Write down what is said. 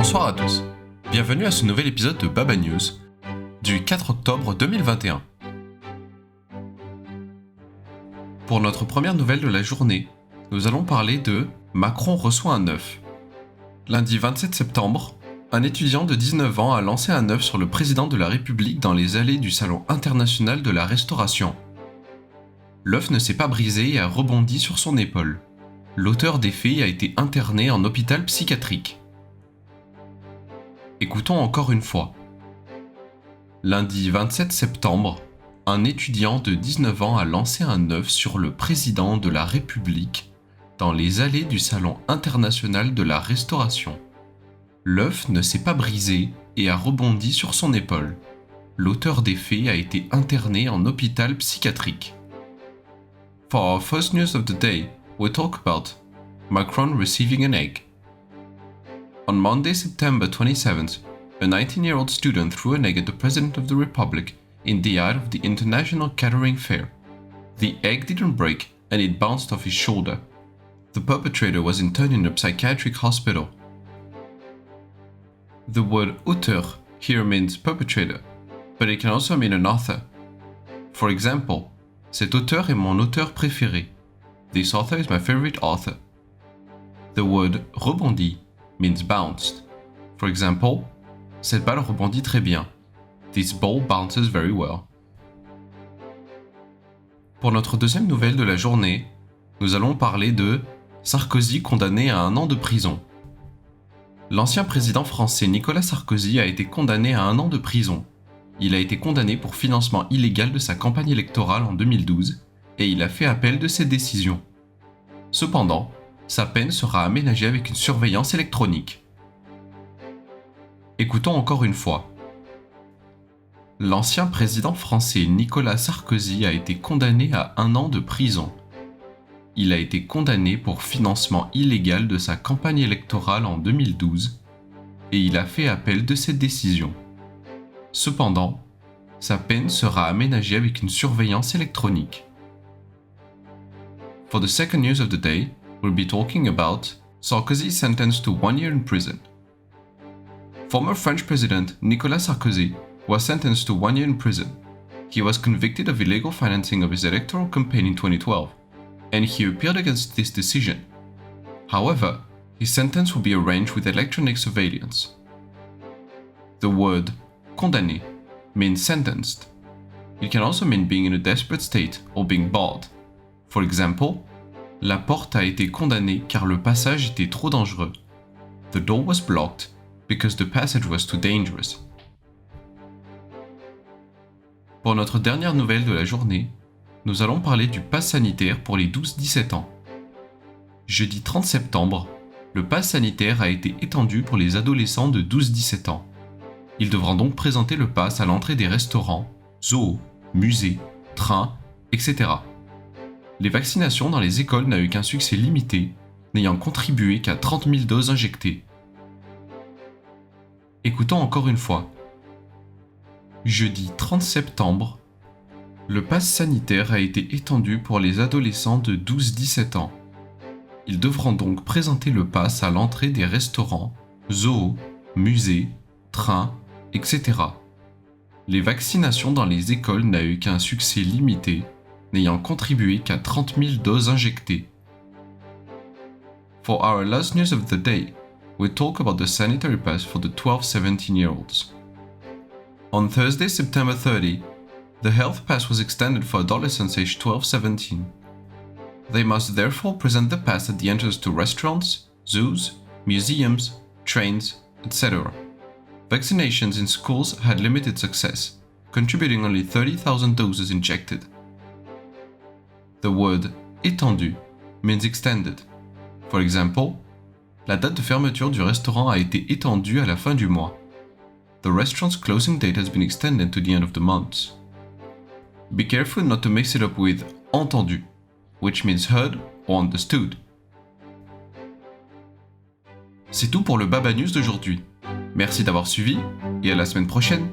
Bonsoir à tous, bienvenue à ce nouvel épisode de Baba News du 4 octobre 2021. Pour notre première nouvelle de la journée, nous allons parler de Macron reçoit un œuf. Lundi 27 septembre, un étudiant de 19 ans a lancé un œuf sur le président de la République dans les allées du Salon international de la restauration. L'œuf ne s'est pas brisé et a rebondi sur son épaule. L'auteur des faits a été interné en hôpital psychiatrique. Écoutons encore une fois. Lundi 27 septembre, un étudiant de 19 ans a lancé un œuf sur le président de la République dans les allées du Salon international de la restauration. L'œuf ne s'est pas brisé et a rebondi sur son épaule. L'auteur des faits a été interné en hôpital psychiatrique. For our first news of the day, we talk about Macron receiving an egg. On Monday, September 27th, a 19-year-old student threw an egg at the President of the Republic in the eye of the International Catering Fair. The egg didn't break and it bounced off his shoulder. The perpetrator was interned in a psychiatric hospital. The word auteur here means perpetrator, but it can also mean an author. For example, cet auteur est mon auteur préféré. This author is my favorite author. The word rebondi means bounced. For example, cette balle rebondit très bien. This ball bounces very well. Pour notre deuxième nouvelle de la journée, nous allons parler de Sarkozy condamné à 1 an de prison. L'ancien président français Nicolas Sarkozy a été condamné à 1 an de prison. Il a été condamné pour financement illégal de sa campagne électorale en 2012 et il a fait appel de cette décision. Cependant, sa peine sera aménagée avec une surveillance électronique. Écoutons encore une fois. L'ancien président français Nicolas Sarkozy a été condamné à 1 an de prison. Il a été condamné pour financement illégal de sa campagne électorale en 2012 et il a fait appel de cette décision. Cependant, sa peine sera aménagée avec une surveillance électronique. For the second news of the day, we'll be talking about Sarkozy sentenced to 1 year in prison. Former French President Nicolas Sarkozy was sentenced to 1 year in prison. He was convicted of illegal financing of his electoral campaign in 2012, and he appealed against this decision. However, his sentence will be arranged with electronic surveillance. The word condamné means sentenced. It can also mean being in a desperate state or being barred. For example, la porte a été condamnée car le passage était trop dangereux. The door was blocked because the passage was too dangerous. Pour notre dernière nouvelle de la journée, nous allons parler du pass sanitaire pour les 12-17 ans. Jeudi 30 septembre, le pass sanitaire a été étendu pour les adolescents de 12-17 ans. Ils devront donc présenter le pass à l'entrée des restaurants, zoos, musées, trains, etc. Les vaccinations dans les écoles n'ont eu qu'un succès limité, n'ayant contribué qu'à 30 000 doses injectées. Écoutons encore une fois. Jeudi 30 septembre, le pass sanitaire a été étendu pour les adolescents de 12-17 ans. Ils devront donc présenter le pass à l'entrée des restaurants, zoos, musées, trains, etc. Les vaccinations dans les écoles n'ont eu qu'un succès limité, n'ayant contribué qu'à 30 000 doses injectées. For our last news of the day, we talk about the sanitary pass for the 12-17-year-olds. On Thursday, September 30, the health pass was extended for adolescents aged 12-17. They must therefore present the pass at the entrance to restaurants, zoos, museums, trains, etc. Vaccinations in schools had limited success, contributing only 30,000 doses injected. The word étendu means extended. For example, la date de fermeture du restaurant a été étendue à la fin du mois. The restaurant's closing date has been extended to the end of the month. Be careful not to mix it up with entendu, which means heard or understood. C'est tout pour le Baba News d'aujourd'hui. Merci d'avoir suivi et à la semaine prochaine.